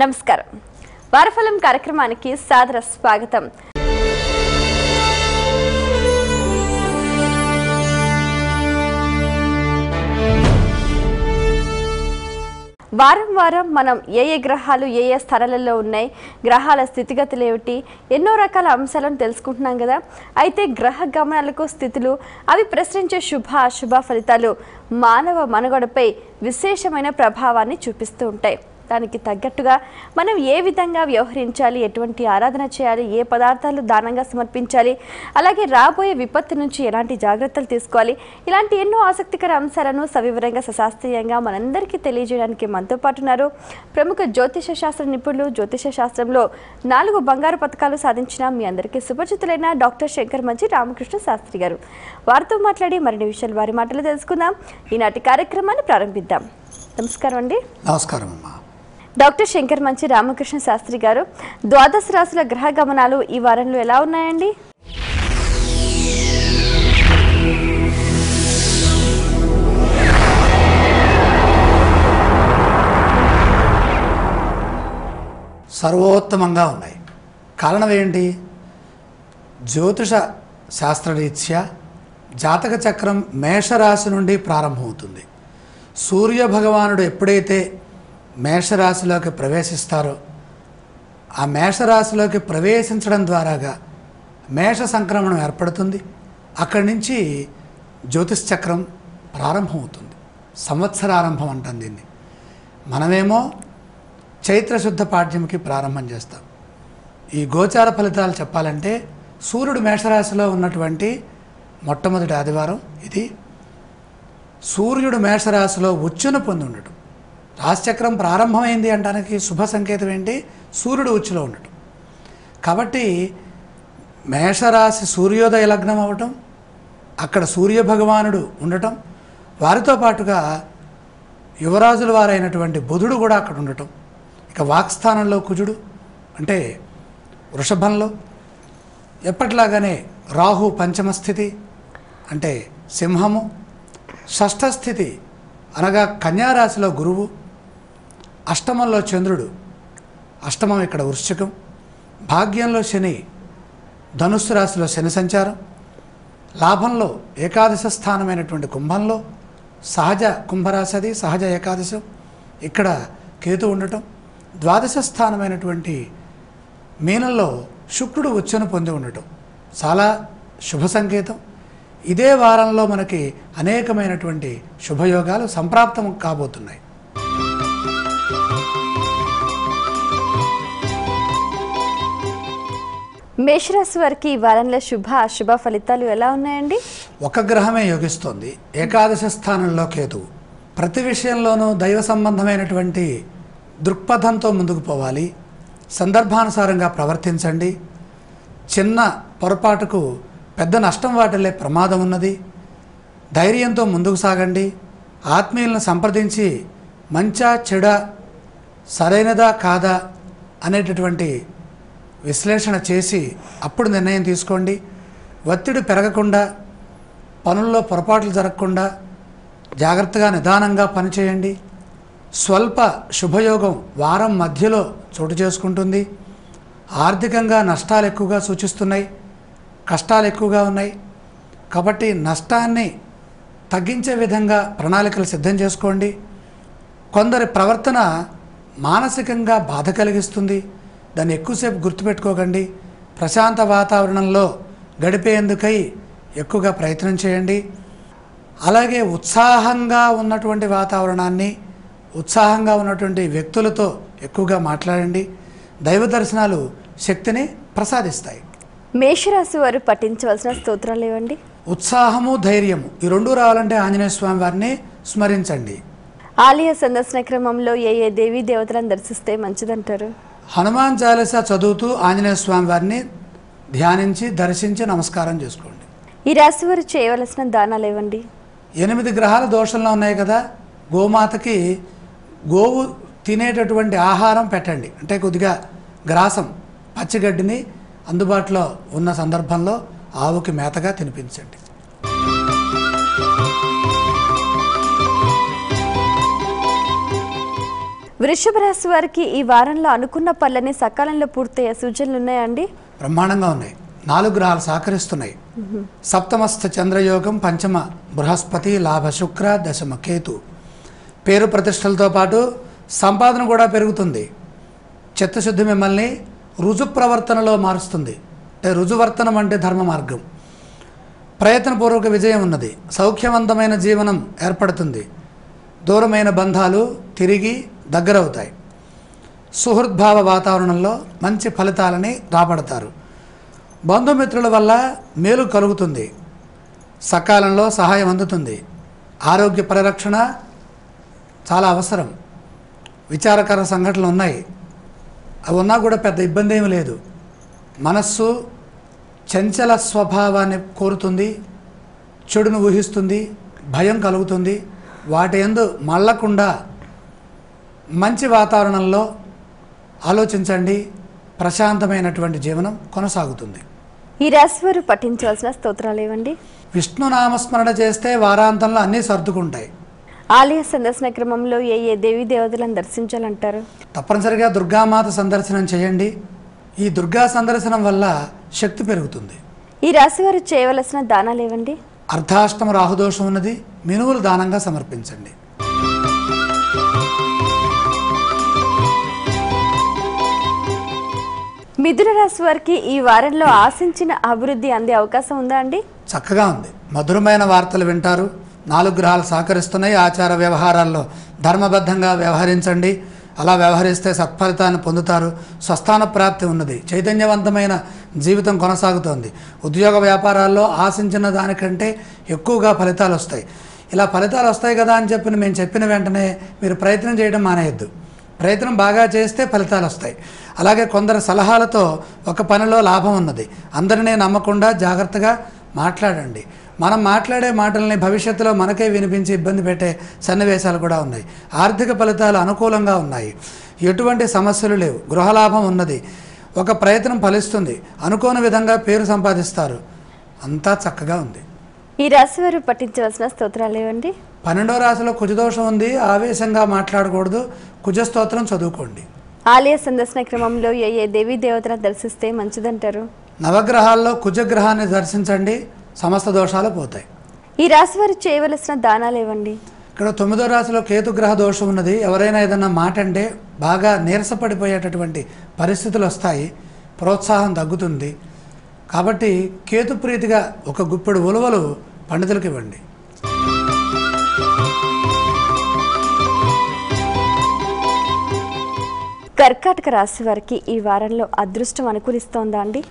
నమస్కారం. వారఫలం కార్యక్రమానికి సాదర స్వాగతం. వారం వారం మనం ఏ గ్రహాలు ఏ స్థానాలలో ఉన్నాయి, గ్రహాల స్థితిగతులు ఏమిటి, ఎన్నో రకాల అంశాలను తెలుసుకుంటున్నాం కదా. అయితే గ్రహ గమనాలకు స్థితులు, అవి ప్రసరించే శుభ అశుభ ఫలితాలు మానవ మనుగడపై విశేషమైన ప్రభావాన్ని చూపిస్తూ ఉంటాయి. దానికి తగ్గట్టుగా మనం ఏ విధంగా వ్యవహరించాలి, ఎటువంటి ఆరాధన చేయాలి, ఏ పదార్థాలు దానంగా సమర్పించాలి, అలాగే రాబోయే విపత్తు నుంచి ఎలాంటి జాగ్రత్తలు తీసుకోవాలి, ఇలాంటి ఎన్నో ఆసక్తికర అంశాలను సవివరంగా సశాస్త్రీయంగా మనందరికీ తెలియజేయడానికి మనతో పాటు ఉన్నారు ప్రముఖ జ్యోతిష శాస్త్ర నిపుణులు, జ్యోతిష శాస్త్రంలో 4 బంగారు పథకాలు సాధించిన మీ అందరికీ సుపరిచితులైన డాక్టర్ శంకర్ మంచి రామకృష్ణ శాస్త్రి గారు. వారితో మాట్లాడి మరిన్ని విషయాలు వారి మాటలు తెలుసుకుందాం. ఈనాటి కార్యక్రమాన్ని ప్రారంభిద్దాం. నమస్కారం అండి. నమస్కారం అమ్మా. డాక్టర్ శంకర్ మంచి రామకృష్ణ శాస్త్రి గారు, ద్వాదశ రాశుల గ్రహ గమనాలు ఈ వారంలో ఎలా ఉన్నాయండి? సర్వోత్తమంగా ఉన్నాయి. కారణం ఏంటి? జ్యోతిష శాస్త్రరీత్యా జాతక చక్రం మేషరాశి నుండి ప్రారంభమవుతుంది. సూర్య భగవానుడు ఎప్పుడైతే మేషరాశిలోకి ప్రవేశిస్తారో, ఆ మేషరాశిలోకి ప్రవేశించడం ద్వారాగా మేష సంక్రమణం ఏర్పడుతుంది. అక్కడి నుంచి జ్యోతిష్ చక్రం ప్రారంభమవుతుంది. సంవత్సరారంభం అంటాం దీన్ని. మనమేమో చైత్రశుద్ధ పాడ్యంకి ప్రారంభం చేస్తాం. ఈ గోచార ఫలితాలు చెప్పాలంటే సూర్యుడు మేషరాశిలో ఉన్నటువంటి మొట్టమొదటి ఆదివారం ఇది. సూర్యుడు మేషరాశిలో ఉచ్చును పొంది ఉండటం, రాశిచక్రం ప్రారంభమైంది అనడానికి శుభ సంకేతం ఏంటి? సూర్యుడు ఉచ్చులో ఉండటం. కాబట్టి మేషరాశి సూర్యోదయ లగ్నం అవ్వటం, అక్కడ సూర్య భగవానుడు ఉండటం, వారితో పాటుగా యువరాజుల వారైనటువంటి బుధుడు కూడా అక్కడ ఉండటం, ఇక వాక్స్థానంలో కుజుడు అంటే వృషభంలో, ఎప్పట్లాగానే రాహు పంచమ స్థితి అంటే సింహము, షష్ఠ స్థితి అనగా కన్యారాశిలో గురువు, అష్టమంలో చంద్రుడు, అష్టమం ఇక్కడ వృశ్చికం, భాగ్యంలో శని, ధనుస్సు రాశిలో శని సంచారం, లాభంలో ఏకాదశ స్థానమైనటువంటి కుంభంలో సహజ కుంభరాశి, అది సహజ ఏకాదశం, ఇక్కడ కేతు ఉండటం, ద్వాదశ స్థానమైనటువంటి మీనంలో శుక్రుడు ఉచ్చును పొంది ఉండటం చాలా శుభ సంకేతం. ఇదే వారంలో మనకి అనేకమైనటువంటి శుభయోగాలు సంప్రాప్తం కాబోతున్నాయి. మేషరాశి వారికి ఈ వారంలో శుభ అశుభ ఫలితాలు ఎలా ఉన్నాయండి? ఒక గ్రహమే యోగిస్తోంది, ఏకాదశ స్థానంలో కేతువు. ప్రతి విషయంలోనూ దైవ సంబంధమైనటువంటి దృక్పథంతో ముందుకు పోవాలి. సందర్భానుసారంగా ప్రవర్తించండి. చిన్న పొరపాటుకు పెద్ద నష్టం వాటిల్లే ప్రమాదం ఉన్నది. ధైర్యంతో ముందుకు సాగండి. ఆత్మీయులను సంప్రదించి మంచా చెడా, సరైనదా కాదా అనేటటువంటి విశ్లేషణ చేసి అప్పుడు నిర్ణయం తీసుకోండి. ఒత్తిడి పెరగకుండా, పనుల్లో పొరపాట్లు జరగకుండా జాగ్రత్తగా నిదానంగా పనిచేయండి. స్వల్ప శుభయోగం వారం మధ్యలో చోటు చేసుకుంటుంది. ఆర్థికంగా నష్టాలు ఎక్కువగా సూచిస్తున్నాయి, కష్టాలు ఎక్కువగా ఉన్నాయి. కాబట్టి నష్టాన్ని తగ్గించే విధంగా ప్రణాళికలు సిద్ధం చేసుకోండి. కొందరి ప్రవర్తన మానసికంగా బాధ కలిగిస్తుంది, దాన్ని ఎక్కువసేపు గుర్తుపెట్టుకోకండి. ప్రశాంత వాతావరణంలో గడిపేందుకై ఎక్కువగా ప్రయత్నం చేయండి. అలాగే ఉత్సాహంగా ఉన్నటువంటి వాతావరణాన్ని, ఉత్సాహంగా ఉన్నటువంటి వ్యక్తులతో ఎక్కువగా మాట్లాడండి. దైవ దర్శనాలు శక్తిని ప్రసాదిస్తాయి. మేషరాశి వారు పఠించవలసిన స్తోత్రాలు ఏవండి? ఉత్సాహము, ధైర్యము ఈ రెండు రావాలంటే ఆంజనేయ స్వామి వారిని స్మరించండి. ఆలయ సందర్శన క్రమంలో ఏ దేవీ దేవతలను దర్శిస్తే మంచిదంటారు? హనుమాన్ చాలీసా చదువుతూ ఆంజనేయ స్వామి వారిని ధ్యానించి దర్శించి నమస్కారం చేసుకోండి. ఈ రాశి వారు చేయవలసిన దానాలు ఏవండి? 8 గ్రహాల దోషంలో ఉన్నాయి కదా, గోమాతకి గోవు తినేటటువంటి ఆహారం పెట్టండి. అంటే కొద్దిగా గ్రాసం, పచ్చిగడ్డిని అందుబాటులో ఉన్న సందర్భంలో ఆవుకి మేతగా తినిపించండి. వృషభ రాశి వారికి ఈ వారంలో అనుకున్న పనులన్నీ సకాలంలో పూర్తయ్యే సూచనలు ఉన్నాయండి? బ్రహ్మాండంగా ఉన్నాయి. 4 గ్రహాలు సహకరిస్తున్నాయి. సప్తమస్థ చంద్రయోగం, పంచమ బృహస్పతి, లాభ శుక్ర, దశమ కేతు. పేరు ప్రతిష్టలతో పాటు సంపాదన కూడా పెరుగుతుంది. చిత్తశుద్ధి మిమ్మల్ని రుజు ప్రవర్తనలో మారుస్తుంది. అంటే రుజువర్తనం అంటే ధర్మ మార్గం. ప్రయత్నపూర్వక విజయం ఉన్నది. సౌఖ్యవంతమైన జీవనం ఏర్పడుతుంది. దూరమైన బంధాలు తిరిగి దగ్గరవుతాయి. సుహృద్భావ వాతావరణంలో మంచి ఫలితాలని రాబడతారు. బంధుమిత్రుల వల్ల మేలు కలుగుతుంది. సకాలంలో సహాయం అందుతుంది. ఆరోగ్య పరిరక్షణ చాలా అవసరం. విచారకర సంఘటనలు ఉన్నాయి. అవి ఉన్నా కూడా పెద్ద ఇబ్బంది ఏమీ లేదు. మనస్సు చంచల స్వభావాన్ని కోరుతుంది. చెడును ఊహిస్తుంది. భయం కలుగుతుంది. వాటి యందు మళ్ళకుండా మంచి వాతావరణంలో ఆలోచించండి. ప్రశాంతమైనటువంటి జీవనం కొనసాగుతుంది. ఈ రాశి వారు పఠించవలసిన స్తోత్రాలు ఏవండి? విష్ణు నామస్మరణ చేస్తే వారాంతంలో అన్నీ సర్దుకుంటాయి. ఆలయ సందర్శన క్రమంలో ఏ దేవీ దేవతలను దర్శించాలంటారు? తప్పనిసరిగా దుర్గామాత సందర్శనం చేయండి. ఈ దుర్గా సందర్శనం వల్ల శక్తి పెరుగుతుంది. ఈ రాశి వారు చేయవలసిన దానాలు ఏవండి? అర్ధాష్టమ రాహుదోషం ఉన్నది. మినువులు దానంగా సమర్పించండి. మిథున రాశి వారికి ఈ వారంలో ఆశించిన అభివృద్ధి అందే అవకాశం ఉందా అండి? చక్కగా ఉంది. మధురమైన వార్తలు వింటారు. 4 గ్రహాలు సహకరిస్తున్నాయి. ఆచార వ్యవహారాల్లో ధర్మబద్ధంగా వ్యవహరించండి. అలా వ్యవహరిస్తే సత్ఫలితాన్ని పొందుతారు. స్వస్థాన ప్రాప్తి ఉన్నది. చైతన్యవంతమైన జీవితం కొనసాగుతోంది. ఉద్యోగ వ్యాపారాల్లో ఆశించిన దానికంటే ఎక్కువగా ఫలితాలు వస్తాయి. ఇలా ఫలితాలు వస్తాయి కదా అని చెప్పి మేము చెప్పిన వెంటనే మీరు ప్రయత్నం చేయడం మానేయద్దు. ప్రయత్నం బాగా చేస్తే ఫలితాలు వస్తాయి. అలాగే కొందరు సలహాలతో ఒక పనిలో లాభం ఉన్నది. అందరినీ నమ్మకుండా జాగ్రత్తగా మాట్లాడండి. మనం మాట్లాడే మాటల్ని భవిష్యత్తులో మనకే వినిపించి ఇబ్బంది పెట్టే సన్నివేశాలు కూడా ఉన్నాయి. ఆర్థిక ఫలితాలు అనుకూలంగా ఉన్నాయి. ఎటువంటి సమస్యలు లేవు. గృహలాభం ఉన్నది. ఒక ప్రయత్నం ఫలిస్తుంది. అనుకోని విధంగా పేరు సంపాదిస్తారు. అంతా చక్కగా ఉంది. ఈ రాశి వారు పఠించవలసిన స్తోత్రాలు ఏవండి? 12వ రాశిలో కుజదోషం ఉంది. ఆవేశంగా మాట్లాడకూడదు. కుజస్తోత్రం చదువుకోండి. ఆలయ సందర్శన క్రమంలో ఏ దేవీ దేవతలను దర్శిస్తే మంచిదంటారు? నవగ్రహాల్లో కుజగ్రహాన్ని దర్శించండి. సమస్త దోషాలు పోతాయి. ఈ రాశి వారు చేయవలసిన దానాలు ఏవండి? ఇక్కడ 9వ రాశిలో కేతుగ్రహ దోషం ఉన్నది. ఎవరైనా ఏదన్నా మాట అంటే బాగా నీరసపడిపోయేటటువంటి పరిస్థితులు వస్తాయి. ప్రోత్సాహం తగ్గుతుంది. కాబట్టి కేతు ప్రీతిగా ఒక గుప్పెడు ఉలవలు పండితులకు ఇవ్వండి. కర్కాటక రాశి వారికి ఈ వారంలో అదృష్టం అనుకూలిస్తోందా అండి?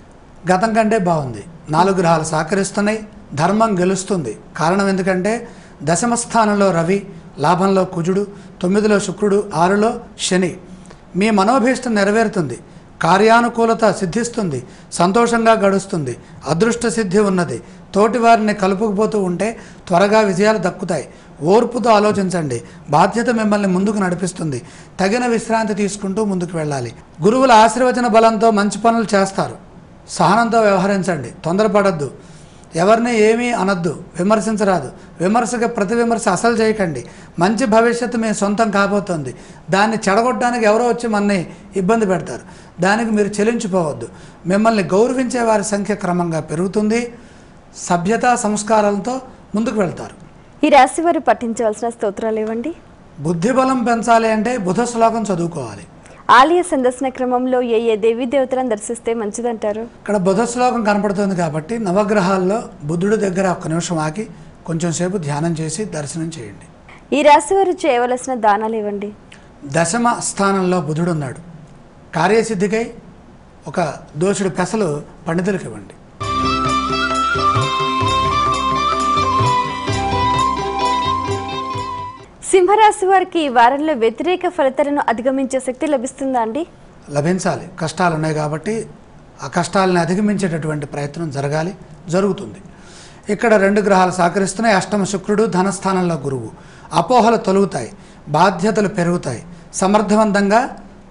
గతం కంటే బాగుంది. 4 గ్రహాలు సహకరిస్తున్నాయి. ధర్మం గెలుస్తుంది. కారణం ఎందుకంటే దశమ స్థానంలో రవి, లాభంలో కుజుడు, 9లో శుక్రుడు, 6లో శని. మీ మనోభీష్టం నెరవేరుతుంది. కార్యానుకూలత సిద్ధిస్తుంది. సంతోషంగా గడుస్తుంది. అదృష్ట సిద్ధి ఉన్నది. తోటి వారిని కలుపుకుపోతూ ఉంటే త్వరగా విజయాలు దక్కుతాయి. ఓర్పుతో ఆలోచించండి. బాధ్యత మిమ్మల్ని ముందుకు నడిపిస్తుంది. తగిన విశ్రాంతి తీసుకుంటూ ముందుకు వెళ్ళాలి. గురువుల ఆశీర్వచన బలంతో మంచి పనులు చేస్తారు. సహనంతో వ్యవహరించండి. తొందరపడద్దు. ఎవరిని ఏమీ అనొద్దు. విమర్శించరాదు. విమర్శకు ప్రతి విమర్శ అసలు చేయకండి. మంచి భవిష్యత్తు మీ సొంతం కాబోతోంది. దాన్ని చెడగొట్టడానికి ఎవరో వచ్చి మనని ఇబ్బంది పెడతారు. దానికి మీరు చెలించిపోవద్దు. మిమ్మల్ని గౌరవించే వారి సంఖ్య క్రమంగా పెరుగుతుంది. సభ్యత సంస్కారాలతో ముందుకు వెళ్తారు. ఈ రాశి వారు పఠించవలసిన స్తోత్రాలు ఏవండి? బుద్ధిబలం పెంచాలి అంటే బుధ శ్లోకం చదువుకోవాలి. ఆలయ సందర్శన క్రమంలో ఏ దేవీ దేవతలను దర్శిస్తే మంచిదంటారు? ఇక్కడ బుధ శ్లోకం కనపడుతుంది కాబట్టి నవగ్రహాల్లో బుద్ధుడి దగ్గర 1 నిమిషం ఆగి కొంచెం సేపు ధ్యానం చేసి దర్శనం చేయండి. ఈ రాశి వారు చేయవలసిన దానాలు ఇవ్వండి. దశమ స్థానంలో బుధుడు ఉన్నాడు. కార్యసిద్ధికై ఒక దోషుడు పెసలు పండితులకు ఇవ్వండి. సింహరాశి వారికి ఈ వారంలో వ్యతిరేక ఫలితాలను అధిగమించే శక్తి లభిస్తుందా అండి? లభించాలి. కష్టాలు ఉన్నాయి కాబట్టి ఆ కష్టాలను అధిగమించేటటువంటి ప్రయత్నం జరుగుతుంది. ఇక్కడ 2 గ్రహాలు సహకరిస్తున్నాయి. అష్టమ శుక్రుడు, ధనస్థానంలో గురువు. అపోహలు తొలుగుతాయి. బాధ్యతలు పెరుగుతాయి. సమర్థవంతంగా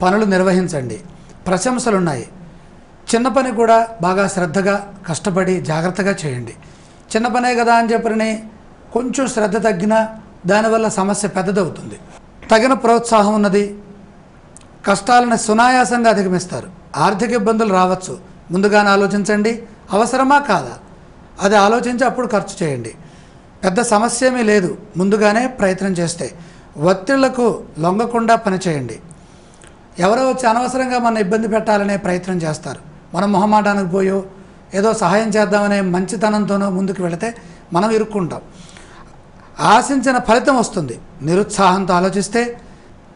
పనులు నిర్వహించండి. ప్రశంసలు ఉన్నాయి. చిన్న పని కూడా బాగా శ్రద్ధగా కష్టపడి జాగ్రత్తగా చేయండి. చిన్న పనే కదా అని చెప్పని కొంచెం శ్రద్ధ తగ్గినా దానివల్ల సమస్య పెద్దదవుతుంది. తగిన ప్రోత్సాహం ఉన్నది. కష్టాలను సునాయాసంగా అధిగమిస్తారు. ఆర్థిక ఇబ్బందులు రావచ్చు, ముందుగానే ఆలోచించండి. అవసరమా కాదా అది ఆలోచించి అప్పుడు ఖర్చు చేయండి. పెద్ద సమస్య ఏమీ లేదు, ముందుగానే ప్రయత్నం చేస్తే. ఒత్తిళ్లకు లొంగకుండా పనిచేయండి. ఎవరో వచ్చి అనవసరంగా మన ఇబ్బంది పెట్టాలనే ప్రయత్నం చేస్తారు. మనం మొహమాటానికి పోయో ఏదో సహాయం చేద్దామనే మంచితనంతోనో ముందుకు వెళితే మనం ఇరుక్కుంటాం. ఆశించిన ఫలితం వస్తుంది. నిరుత్సాహంతో ఆలోచిస్తే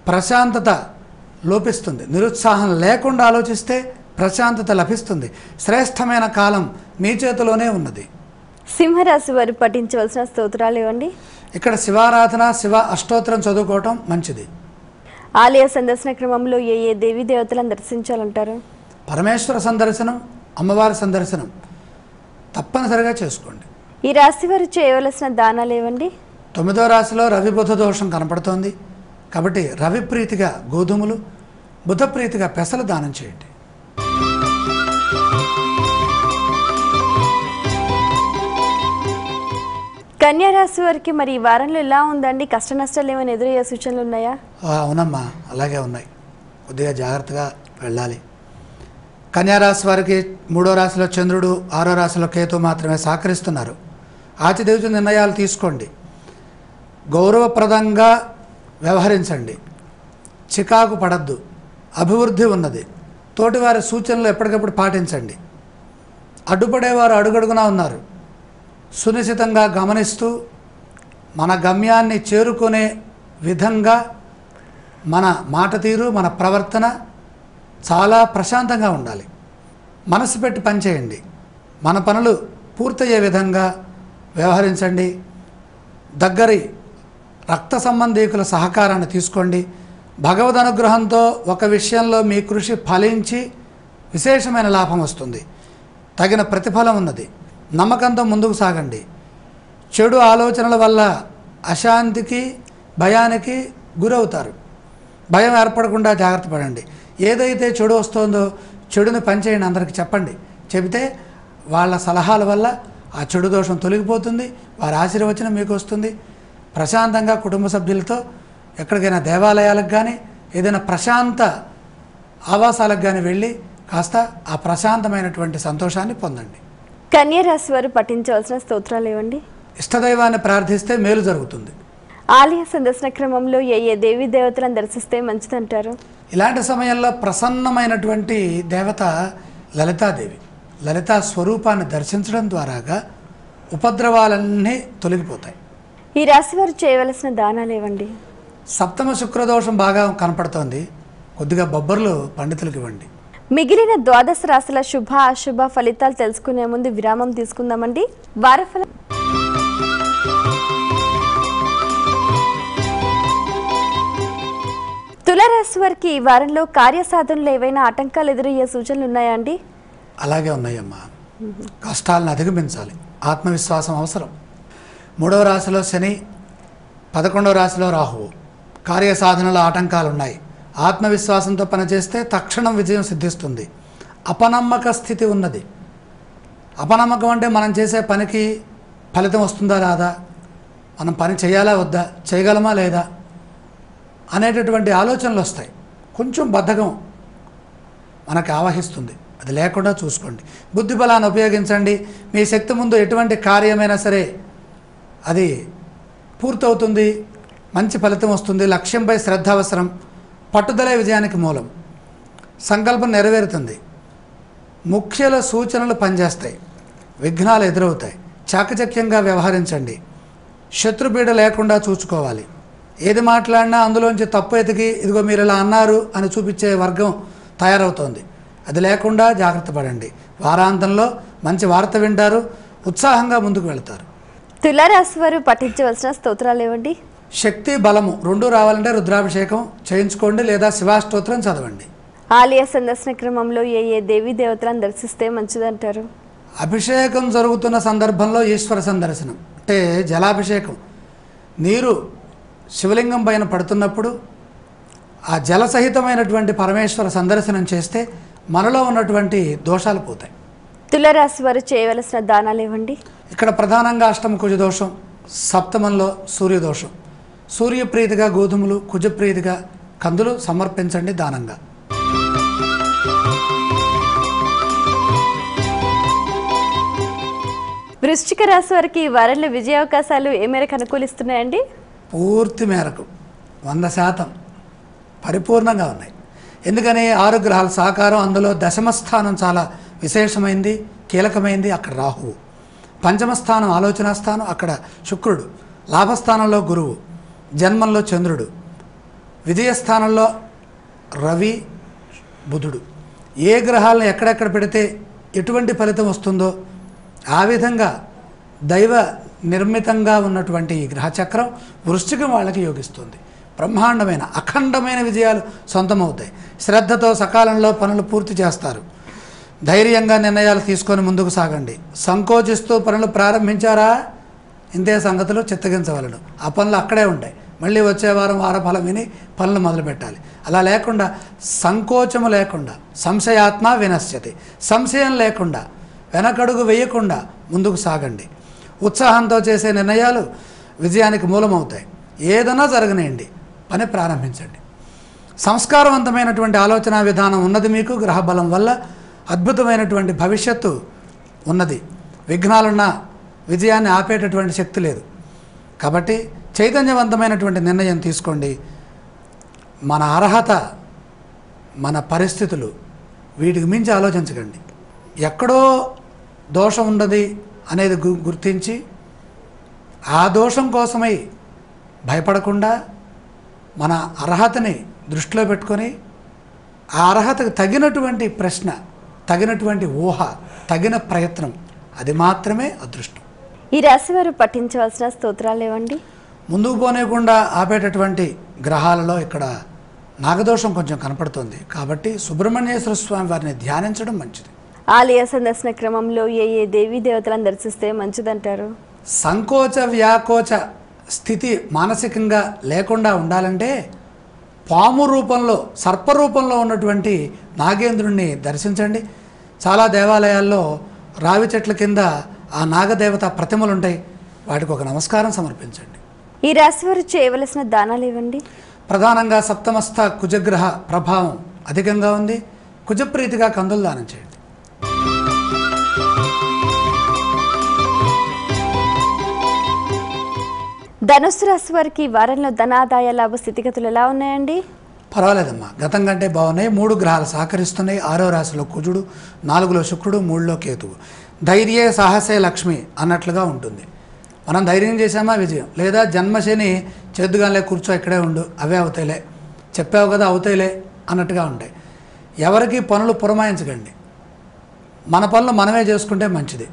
ప్రశాంతత లోపిస్తుంది. నిరుత్సాహం లేకుండా ఆలోచిస్తే ప్రశాంతత లభిస్తుంది. శ్రేష్టమైన కాలం మీ చేతిలోనే ఉన్నది. సింహరాశి వారు పఠించవలసిన స్తోత్రాలు ఇవ్వండి. ఇక్కడ శివారాధన, శివ అష్టోత్తరం చదువుకోవటం మంచిది. ఆలయ సందర్శన క్రమంలో ఏ ఏ దేవీ దేవతలను దర్శించాలంటారు? పరమేశ్వర సందర్శనం, అమ్మవారి సందర్శనం తప్పనిసరిగా చేసుకోండి. ఈ రాశి వారు చేయవలసిన దానాలు ఇవ్వండి. 9వ రాశిలో రవి బుధ దోషం కనపడుతోంది కాబట్టి రవి ప్రీతిగా గోధుమలు, బుధ ప్రీతిగా పెసలు దానం చేయండి. కన్యా రాశి వారికి మరి ఈ వారంలో ఎలా ఉందండి? కష్ట నష్టాలు ఏమైనా ఎదురయ్యే సూచనలు ఉన్నాయా? అవునమ్మా, అలాగే ఉన్నాయి. కొద్దిగా జాగ్రత్తగా వెళ్ళాలి. కన్యారాశి వారికి 3వ రాశిలో చంద్రుడు, 6వ రాశిలో కేతు మాత్రమే సహకరిస్తున్నారు. ఆచితూచి నిర్ణయాలు తీసుకోండి. గౌరవప్రదంగా వ్యవహరించండి. చికాకు పడద్దు. అభివృద్ధి ఉన్నది. తోటివారి సూచనలు ఎప్పటికప్పుడు పాటించండి. అడ్డుపడేవారు అడుగడుగునా ఉన్నారు. సునిశ్చితంగా గమనిస్తూ మన గమ్యాన్ని చేరుకునే విధంగా మన మాట తీరు, మన ప్రవర్తన చాలా ప్రశాంతంగా ఉండాలి. మనసు పెట్టి పనిచేయండి. మన పనులు పూర్తయ్యే విధంగా వ్యవహరించండి. దగ్గరి రక్త సంబంధీకుల సహకారాన్ని తీసుకోండి. భగవద్ అనుగ్రహంతో ఒక విషయంలో మీ కృషి ఫలించి విశేషమైన లాభం వస్తుంది. తగిన ప్రతిఫలం ఉన్నది. నమ్మకంతో ముందుకు సాగండి. చెడు ఆలోచనల వల్ల అశాంతికి, భయానికి గురవుతారు. భయం ఏర్పడకుండా జాగ్రత్త పడండి. ఏదైతే చెడు వస్తుందో చెడుని పనిచేయండి. అందరికీ చెప్పండి. చెబితే వాళ్ళ సలహాల వల్ల ఆ చెడు దోషం తొలగిపోతుంది. వారి ఆశీర్వచనం మీకు వస్తుంది. ప్రశాంతంగా కుటుంబ సభ్యులతో ఎక్కడికైనా దేవాలయాలకు కానీ ఏదైనా ప్రశాంత ఆవాసాలకు కానీ వెళ్ళి కాస్త ఆ ప్రశాంతమైనటువంటి సంతోషాన్ని పొందండి. కన్యా రాశి వారు పఠించవలసిన స్తోత్రాలు ఇవ్వండి. ఇష్టదైవాన్ని ప్రార్థిస్తే మేలు జరుగుతుంది. ఆలయ సందర్శన క్రమంలో ఏ ఏ దేవీ దేవతలను దర్శిస్తే మంచిదంటారు? ఇలాంటి సమయంలో ప్రసన్నమైనటువంటి దేవత లలితాదేవి. లలితా స్వరూపాన్ని దర్శించడం ద్వారాగా ఉపద్రవాలన్నీ తొలగిపోతాయి. ఈ రాశి వారు చేయవలసిన దానాలు ఇవ్వండి. సప్తమ శుక్రదోషం బాగా కనపడుతోంది. కొద్దిగా బొబ్బర్లు పండితులకు ఇవ్వండి. మిగిలిన ద్వాదశ రాశుల శుభ అశుభ ఫలితాలు తెలుసుకునే ముందు విరామం తీసుకుందామండి. వారఫలం తులారాశి వారికి ఈ వారంలో కార్యసాధనలో ఏవైనా ఆటంకాలు ఎదురయ్యే సూచనలు ఉన్నాయా అండి? అలాగే ఉన్నాయమ్మా. కష్టాలను అధిగమించాలి. ఆత్మవిశ్వాసం అవసరం. 3వ రాశిలో శని, 11వ రాశిలో రాహువు. కార్యసాధనలో ఆటంకాలు ఉన్నాయి. ఆత్మవిశ్వాసంతో పనిచేస్తే తక్షణం విజయం సిద్ధిస్తుంది. అపనమ్మక స్థితి ఉన్నది. అపనమ్మకం అంటే మనం చేసే పనికి ఫలితం వస్తుందా రాదా, మనం పని చేయాలా వద్దా, చేయగలమా లేదా అనేటటువంటి ఆలోచనలు వస్తాయి. కొంచెం బద్ధకం మనకు ఆవహిస్తుంది. అది లేకుండా చూసుకోండి. బుద్ధి బలాన్ని ఉపయోగించండి. మీ శక్తి ముందు ఎటువంటి కార్యమైనా సరే అది పూర్తవుతుంది. మంచి ఫలితం వస్తుంది. లక్ష్యంపై శ్రద్ధ అవసరం. పట్టుదలే విజయానికి మూలం. సంకల్పం నెరవేరుతుంది. ముఖ్యుల సూచనలు పనిచేస్తాయి. విఘ్నాలు ఎదురవుతాయి. చాకచక్యంగా వ్యవహరించండి. శత్రుపీడ లేకుండా చూసుకోవాలి. ఏది మాట్లాడినా అందులోంచి తప్పు ఎతికి ఇదిగో మీరు ఇలా అన్నారు అని చూపించే వర్గం తయారవుతోంది. అది లేకుండా జాగ్రత్త పడండి. వారాంతంలో మంచి వార్త వింటారు. ఉత్సాహంగా ముందుకు వెళతారు. తులారాశి వారు పఠించవలసిన స్తోత్రాలు ఇవ్వండి. శక్తి బలము రెండు రావాలంటే రుద్రాభిషేకం చేయించుకోండి లేదా శివాష్టోత్రం చదవండి. ఆలయ సందర్శన క్రమంలో ఏ ఏ దేవీ దేవతలను దర్శిస్తే మంచిదంటారు? అభిషేకం జరుగుతున్న సందర్భంలో ఈశ్వర సందర్శనం అంటే జలాభిషేకం. నీరు శివలింగం పైన పడుతున్నప్పుడు ఆ జలసహితమైనటువంటి పరమేశ్వర సందర్శనం చేస్తే మనలో ఉన్నటువంటి దోషాలు పోతాయి. తులారాశి వారు చేయవలసిన దానాలు ఇవ్వండి. ఇక్కడ ప్రధానంగా అష్టమ కుజ దోషం, సప్తమంలో సూర్యదోషం. సూర్యప్రీతిగా గోధుమలు, కుజప్రీతిగా కందులు సమర్పించండి దానంగా. వృశ్చిక రాశి వారికి ఈ వారంలో విజయావకాశాలు ఏ మేరకు అనుకూలిస్తున్నాయండి? పూర్తి మేరకు 100% పరిపూర్ణంగా ఉన్నాయి. ఎందుకని 6 గ్రహాల సహకారం, అందులో దశమ స్థానం చాలా విశేషమైంది, కీలకమైంది. అక్కడ రాహువు, పంచమ స్థానం ఆలోచనా స్థానం, అక్కడ శుక్రుడు, లాభస్థానంలో గురువు, జన్మంలో చంద్రుడు, విజయస్థానంలో రవి, బుధుడు. ఏ గ్రహాలను ఎక్కడెక్కడ పెడితే ఎటువంటి ఫలితం వస్తుందో ఆ విధంగా దైవ నిర్మితంగా ఉన్నటువంటి ఈ గ్రహచక్రం వృశ్చికం వాళ్ళకి యోగిస్తుంది. బ్రహ్మాండమైన అఖండమైన విజయాలు సొంతమవుతాయి. శ్రద్ధతో సకాలంలో పనులు పూర్తి చేస్తారు. ధైర్యంగా నిర్ణయాలు తీసుకొని ముందుకు సాగండి. సంకోచిస్తూ పనులు ప్రారంభించారా, ఇంతే సంగతులు చిత్తగించవలను. ఆ పనులు అక్కడే ఉంటాయి. మళ్ళీ వచ్చే వారం వారఫలం విని పనులు మొదలు పెట్టాలి. అలా లేకుండా సంకోచము లేకుండా, సంశయాత్మ వినశ్యతి, సంశయం లేకుండా వెనకడుగు వేయకుండా ముందుకు సాగండి. ఉత్సాహంతో చేసే నిర్ణయాలు విజయానికి మూలమవుతాయి. ఏదైనా జరగనేయండి, పని ప్రారంభించండి. సంస్కారవంతమైనటువంటి ఆలోచన విధానం ఉన్నది మీకు. గ్రహ బలం వల్ల అద్భుతమైనటువంటి భవిష్యత్తు ఉన్నది. విఘ్నాలున్న విజయాన్ని ఆపేటటువంటి శక్తి లేదు. కాబట్టి చైతన్యవంతమైనటువంటి నిర్ణయం తీసుకోండి. మన అర్హత, మన పరిస్థితులు, వీటికి మించి ఆలోచించకండి. ఎక్కడో దోషం ఉన్నది అనేది గుర్తించి ఆ దోషం కోసమై భయపడకుండా మన అర్హతని దృష్టిలో పెట్టుకొని ఆ అర్హతకు తగినటువంటి ప్రశ్న, తగినటువంటి ఊహ, తగిన ప్రయత్నం, అది మాత్రమే అదృష్టం. ఈ రాశి వారు పఠించవలసిన స్తోత్రాలు ఏవండి? ముందుకు పోనేకుండా ఆపేటటువంటి గ్రహాలలో ఇక్కడ నాగదోషం కొంచెం కనపడుతుంది. కాబట్టి సుబ్రహ్మణ్యేశ్వర స్వామి వారిని ధ్యానించడం మంచిది. ఆలయ సందర్శన క్రమంలో ఏ ఏ దేవీ దేవతలను దర్శిస్తే మంచిదంటారు? సంకోచ వ్యాకోచ స్థితి మానసికంగా లేకుండా ఉండాలంటే పాము రూపంలో, సర్పరూపంలో ఉన్నటువంటి నాగేంద్రుణ్ణి దర్శించండి. చాలా దేవాలయాల్లో రావి చెట్ల కింద ఆ నాగదేవత ప్రతిమలు ఉంటాయి. వాటికి ఒక నమస్కారం సమర్పించండి. ఈ రాశి వారు చేయవలసిన దానాలు ఇవ్వండి. ప్రధానంగా సప్తమస్థ కుజగ్రహ ప్రభావం అధికంగా ఉంది. కుజప్రీతిగా కందులు దానం చేయండి. ధనుస్సు రాశి వారికి ఈ వారంలో ధనాదాయ లాభ స్థితిగతులు ఎలా ఉన్నాయండి? పర్వాలేదమ్మా, గతం కంటే బాగున్నాయి. 3 గ్రహాలు సహకరిస్తున్నాయి. 6వ రాశిలో కుజుడు, 4లో శుక్రుడు, 3లో కేతువు. ధైర్యే సాహసే లక్ష్మి అన్నట్లుగా ఉంటుంది. మనం ధైర్యం చేసామా విజయం, లేదా జన్మశని చేద్దుగానే కూర్చో ఇక్కడే ఉండు, అవే అవుతాయిలే, చెప్పావు కదా అవుతాయిలే అన్నట్టుగా ఉంటాయి. ఎవరికి పనులు పురమాయించకండి. మన పనులు మనమే చేసుకుంటే మంచిది.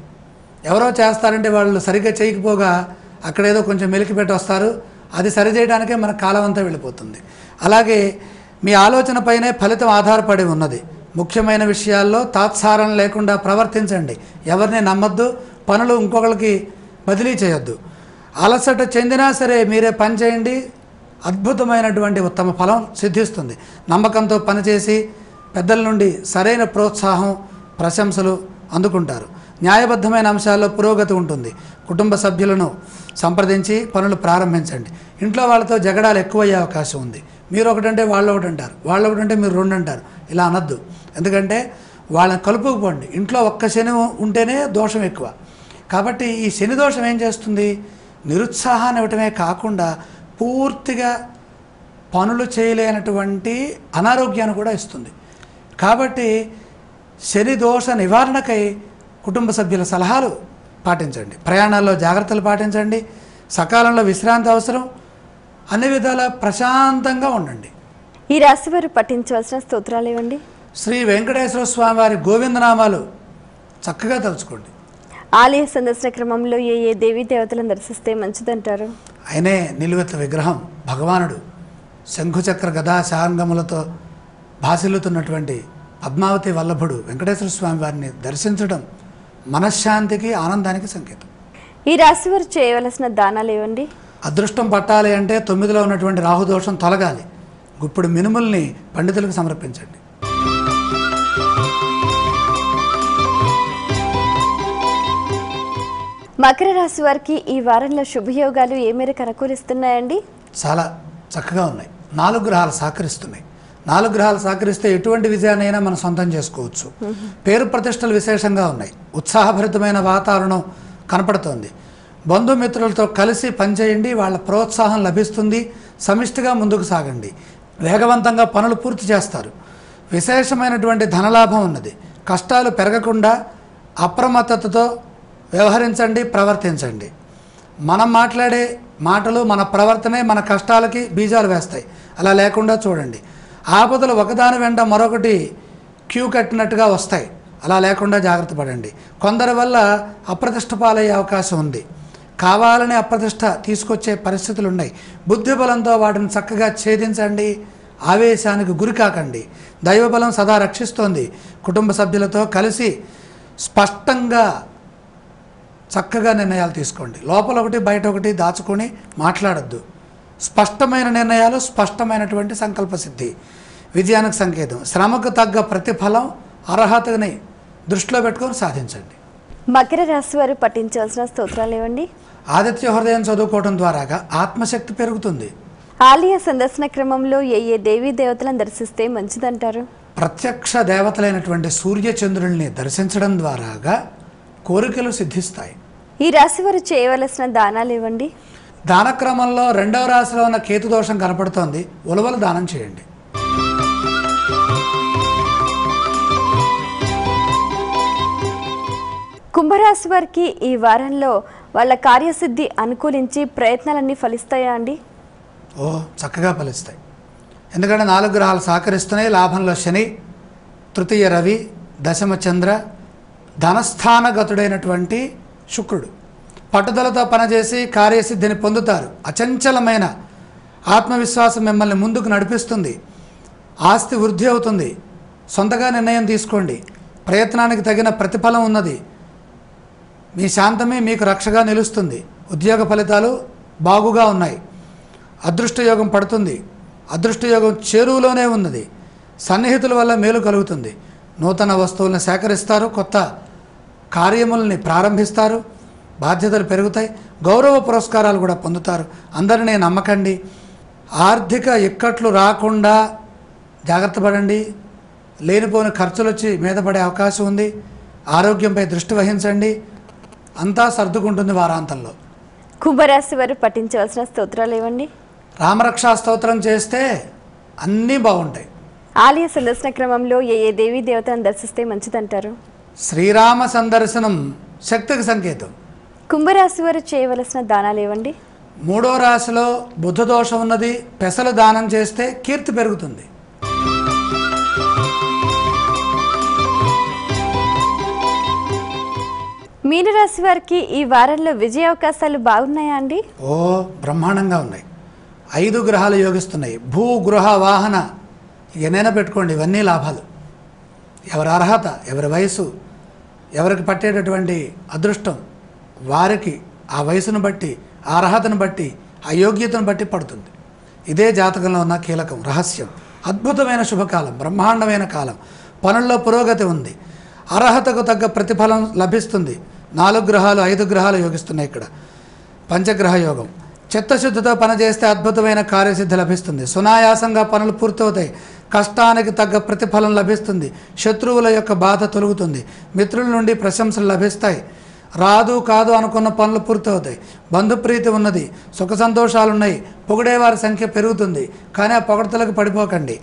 ఎవరో చేస్తారంటే వాళ్ళు సరిగ్గా చేయకపోగా అక్కడేదో కొంచెం మెలికి పెట్టి వస్తారు. అది సరిచేయడానికే మన కాలం అంతా వెళ్ళిపోతుంది. అలాగే మీ ఆలోచన పైనే ఫలితం ఆధారపడి ఉన్నది. ముఖ్యమైన విషయాల్లో తాత్సారం లేకుండా ప్రవర్తించండి. ఎవరిని నమ్మద్దు, పనులు ఇంకొకరికి బదిలీ చేయొద్దు. అలసట చెందినా సరే మీరే పని చేయండి, అద్భుతమైనటువంటి ఉత్తమ ఫలం సిద్ధిస్తుంది. నమ్మకంతో పనిచేసి పెద్దల నుండి సరైన ప్రోత్సాహం, ప్రశంసలు అందుకుంటారు. న్యాయబద్ధమైన అంశాల్లో పురోగతి ఉంటుంది. కుటుంబ సభ్యులను సంప్రదించి పనులు ప్రారంభించండి. ఇంట్లో వాళ్ళతో జగడాలు ఎక్కువయ్యే అవకాశం ఉంది. మీరు ఒకటంటే వాళ్ళు ఒకటి అంటారు, వాళ్ళు ఒకటంటే మీరు 2 అంటారు. ఇలా అనొద్దు. ఎందుకంటే వాళ్ళని కలుపుకుపోండి. ఇంట్లో ఒక్క శని ఉంటేనే దోషం ఎక్కువ. కాబట్టి ఈ శని దోషం ఏం చేస్తుంది? నిరుత్సాహాన్ని ఇవ్వటమే కాకుండా పూర్తిగా పనులు చేయలేనటువంటి అనారోగ్యాన్ని కూడా ఇస్తుంది. కాబట్టి శని దోష నివారణకై కుటుంబ సభ్యుల సలహాలు పాటించండి. ప్రయాణాల్లో జాగ్రత్తలు పాటించండి. సకాలంలో విశ్రాంతి అవసరం. అన్ని విధాల ప్రశాంతంగా ఉండండి. ఈ రాశి వారు పఠించవలసిన స్తోత్రాలు ఇవ్వండి. శ్రీ వెంకటేశ్వర స్వామి వారి గోవిందనామాలు చక్కగా తలుచుకోండి. ఆలయ సందర్శన క్రమంలో ఏ ఏ దేవీ దేవతలను దర్శిస్తే మంచిదంటారు? ఆయనే నిలువెత్త విగ్రహం, భగవానుడు. శంఖుచక్ర గదా శాంగములతో భాసిల్లుతున్నటువంటి పద్మావతి వల్లభుడు వెంకటేశ్వర స్వామి వారిని దర్శించడం మనశ్శాంతికి, ఆనందానికి సంకేతం. ఈ రాశి వారు చేయవలసిన దానాలు ఇవ్వండి. అదృష్టం పట్టాలి అంటే 9లో ఉన్నటువంటి రాహుదోషం తొలగాలి. గుప్పుడు మినుముల్ని పండితులకు సమర్పించండి. మకర రాశి వారికి ఈ వారంలో శుభయోగాలు ఏ మేరకు అనుకూలిస్తున్నాయండి? చాలా చక్కగా ఉన్నాయి. 4 గ్రహాలు సహకరిస్తున్నాయి. 4 గ్రహాలు సహకరిస్తే ఎటువంటి విజయాన్నైనా మనం సొంతం చేసుకోవచ్చు. పేరు ప్రతిష్టలు విశేషంగా ఉన్నాయి. ఉత్సాహభరితమైన వాతావరణం కనపడుతోంది. బంధుమిత్రులతో కలిసి పనిచేయండి, వాళ్ళ ప్రోత్సాహం లభిస్తుంది. సమిష్టిగా ముందుకు సాగండి. వేగవంతంగా పనులు పూర్తి చేస్తారు. విశేషమైనటువంటి ధనలాభం ఉన్నది. కష్టాలు పెరగకుండా అప్రమత్తతతో వ్యవహరించండి, ప్రవర్తించండి. మనం మాట్లాడే మాటలు, మన ప్రవర్తనే మన కష్టాలకి బీజాలు వేస్తాయి. అలా లేకుండా చూడండి. ఆపదలు ఒకదాని వెంట మరొకటి క్యూ కట్టినట్టుగా వస్తాయి. అలా లేకుండా జాగ్రత్త పడండి. కొందరి వల్ల అప్రతిష్ట పాలయ్యే అవకాశం ఉంది. కావాలని అప్రతిష్ట తీసుకొచ్చే పరిస్థితులు ఉన్నాయి. బుద్ధిబలంతో వాటిని చక్కగా ఛేదించండి. ఆవేశానికి గురి కాకండి. దైవబలం సదా రక్షిస్తోంది. కుటుంబ సభ్యులతో కలిసి స్పష్టంగా చక్కగా నిర్ణయాలు తీసుకోండి. లోపల ఒకటి బయట ఒకటి దాచుకొని మాట్లాడద్దు. స్పష్టమైన నిర్ణయాలు, స్పష్టమైనటువంటి సంకల్ప సిద్ధి విజయానికి సంకేతం. శ్రమకు తగ్గ ప్రతిఫలం అర్హతని దృష్టిలో పెట్టుకొని సాధించండి. మకర రాశి వారు పఠించాల్సిన స్తోత్రాలు ఏవండి? ఆదిత్య హృదయం చదువుకోవడం ద్వారాగా ఆత్మశక్తి పెరుగుతుంది. ఆలయ సందర్శన క్రమంలో ఏ దేవీ దేవతలను దర్శిస్తే మంచిదంటారు? ప్రత్యక్ష దేవతలైనటువంటి సూర్య చంద్రుల్ని దర్శించడం ద్వారాగా కోరికలు సిద్ధిస్తాయి. ఈ రాశి వారు చేయవలసిన దానాలు ఇవ్వండి? దానక్రమంలో 2వ రాశిలో ఉన్న కేతు దోషం కనపడుతోంది. ఉలవలు దానం చేయండి. కుంభరాశి వారికి ఈ వారంలో వాళ్ళ కార్యసిద్ధి అనుకూలించి ప్రయత్నాలన్నీ ఫలిస్తాయా అండి? చక్కగా ఫలిస్తాయి. ఎందుకంటే 4 గ్రహాలు సహకరిస్తున్నాయి. లాభంలో శని, తృతీయ రవి, దశమ చంద్ర, ధనస్థానగతుడైనటువంటి శుక్రుడు. పట్టుదలతో పనిచేసి కార్యసిద్ధిని పొందుతారు. అచంచలమైన ఆత్మవిశ్వాసం మిమ్మల్ని ముందుకు నడిపిస్తుంది. ఆస్తి వృద్ధి అవుతుంది. సొంతగా నిర్ణయం తీసుకోండి. ప్రయత్నానికి తగిన ప్రతిఫలం ఉన్నది. మీ శాంతమే మీకు రక్షగా నిలుస్తుంది. ఉద్యోగ ఫలితాలు బాగుగా ఉన్నాయి. అదృష్టయోగం పడుతుంది. అదృష్టయోగం చేరువలోనే ఉన్నది. సన్నిహితుల వల్ల మేలు కలుగుతుంది. నూతన వస్తువులను సేకరిస్తారు. కొత్త కార్యములని ప్రారంభిస్తారు. బాధ్యతలు పెరుగుతాయి. గౌరవ పురస్కారాలు కూడా పొందుతారు. అందరినీ నమ్మకండి. ఆర్థిక ఇక్కట్లు రాకుండా జాగ్రత్త పడండి. లేనిపోని ఖర్చులు వచ్చి మీద పడే అవకాశం ఉంది. ఆరోగ్యంపై దృష్టి వహించండి. అంతా సర్దుకుంటుంది వారాంతంలో. కుంభరాశి వారు పఠించవలసిన స్తోత్రాలు ఏవండి? రామరక్షా స్తోత్రం చేస్తే అన్నీ బాగుంటాయి. ఆలయ సందర్శన క్రమంలో ఏ దేవీ దేవతలను దర్శిస్తే మంచిదంటారు? శ్రీరామ సందర్శనం శక్తికి సంకేతం. కుంభరాశి వారు చేయవలసిన దానాలు ఏవండి? 3వ రాశిలో బుధ దోషం ఉన్నది. పెసలు దానం చేస్తే కీర్తి పెరుగుతుంది. మీనరాశి వారికి ఈ వారంలో విజయ అవకాశాలు బాగున్నాయా అండి? బ్రహ్మాండంగా ఉన్నాయి. 5 గ్రహాలు యోగిస్తున్నాయి. భూ గృహ వాహన ఎన్నైనా పెట్టుకోండి. ఇవన్నీ లాభాలు. ఎవరి అర్హత, ఎవరి వయసు, ఎవరికి పట్టేటటువంటి అదృష్టం వారికి ఆ వయసును బట్టి, ఆ అర్హతను బట్టి, ఆ యోగ్యతను బట్టి పడుతుంది. ఇదే జాతకంలో ఉన్న కీలకం, రహస్యం. అద్భుతమైన శుభకాలం, బ్రహ్మాండమైన కాలం. పనుల్లో పురోగతి ఉంది. అర్హతకు తగ్గ ప్రతిఫలం లభిస్తుంది. 4 గ్రహాలు 5 గ్రహాలు యోగిస్తున్నాయి. ఇక్కడ పంచగ్రహ యోగం. చిత్తశుద్ధితో పనిచేస్తే అద్భుతమైన కార్యసిద్ధి లభిస్తుంది. సునాయాసంగా పనులు పూర్తవుతాయి. కష్టానికి తగ్గ ప్రతిఫలం లభిస్తుంది. శత్రువుల యొక్క బాధ తొలుగుతుంది. మిత్రుల నుండి ప్రశంసలు లభిస్తాయి. రాదు కాదు అనుకున్న పనులు పూర్తవుతాయి. బంధుప్రీతి ఉన్నది. సుఖ సంతోషాలున్నాయి. పొగిడేవారి సంఖ్య పెరుగుతుంది. కానీ ఆ పొగడ్తలకు పడిపోకండి.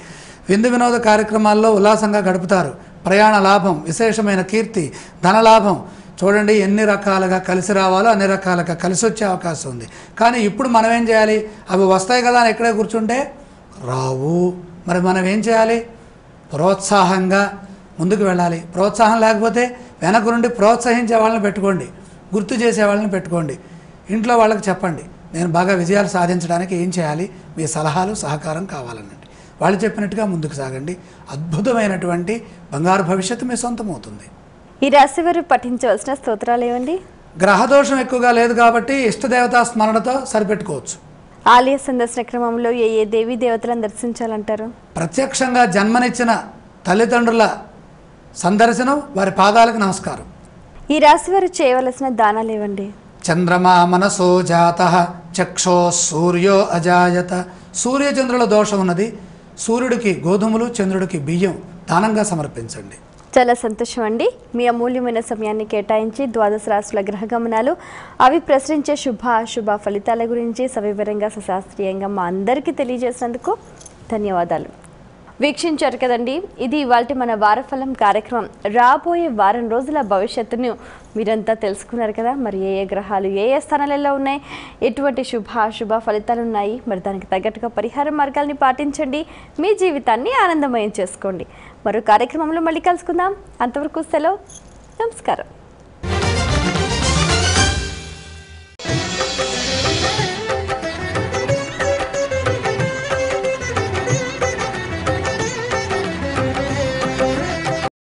విందు వినోద కార్యక్రమాల్లో ఉల్లాసంగా గడుపుతారు. ప్రయాణ లాభం, విశేషమైన కీర్తి, ధనలాభం. చూడండి, ఎన్ని రకాలుగా కలిసి రావాలో అన్ని రకాలుగా కలిసి వచ్చే అవకాశం ఉంది. కానీ ఇప్పుడు మనం ఏం చేయాలి? అవి వస్తాయి కదా అని ఎక్కడే కూర్చుంటే రావు. మరి మనం ఏం చేయాలి? ప్రోత్సాహంగా ముందుకు వెళ్ళాలి. ప్రోత్సాహం లేకపోతే వెనక నుండి ప్రోత్సహించే వాళ్ళని పెట్టుకోండి. గుర్తు చేసే వాళ్ళని పెట్టుకోండి. ఇంట్లో వాళ్ళకి చెప్పండి, నేను బాగా విజయాలు సాధించడానికి ఏం చేయాలి, మీ సలహాలు సహకారం కావాలనండి. వాళ్ళు చెప్పినట్టుగా ముందుకు సాగండి. అద్భుతమైనటువంటి బంగారు భవిష్యత్తు మీ సొంతమవుతుంది. ఈ రాశి వారు పఠించవలసిన స్తోత్రాలు ఏవండి? గ్రహదోషం ఎక్కువగా లేదు కాబట్టి ఇష్టదేవతా స్మరణతో సరిపెట్టుకోవచ్చు. ఆలయ సందర్శన క్రమంలో ఏ దేవీ దేవతలను దర్శించాలంటారు? ప్రత్యక్షంగా జన్మనిచ్చిన తల్లిదండ్రుల సందర్శనం, వారి పాదాలకు నమస్కారం. ఈ రాశి వారు చేయవలసిన దానాలు ఏవండి? చంద్రమా మనసో జాత చక్షో సూర్యో అజాయత. సూర్యచంద్రుల దోషం ఉన్నది. సూర్యుడికి గోధుమలు, చంద్రుడికి బియ్యం దానంగా సమర్పించండి. చాలా సంతోషం అండి. మీ అమూల్యమైన సమయాన్ని కేటాయించి ద్వాదశ రాశుల గ్రహ గమనాలు, అవి ప్రసరించే శుభ అశుభ ఫలితాల గురించి సవివరంగా సుశాస్త్రీయంగా మా అందరికీ తెలియజేసినందుకు ధన్యవాదాలు. వీక్షించారు కదండి, ఇది ఇవాల్టి మన వారఫలం కార్యక్రమం. రాబోయే వారం రోజుల భవిష్యత్తును మీరంతా తెలుసుకున్నారు కదా. మరి ఏ ఏ గ్రహాలు ఏ ఏ స్థానాలలో ఉన్నాయి, ఎటువంటి శుభ అశుభ ఫలితాలు ఉన్నాయి, మరి దానికి తగ్గట్టుగా పరిహార మార్గాల్ని పాటించండి. మీ జీవితాన్ని ఆనందమయం చేసుకోండి. మరో కార్యక్రమంలో మళ్ళీ కలుసుకుందాం. అంతవరకు సెలవు. నమస్కారం.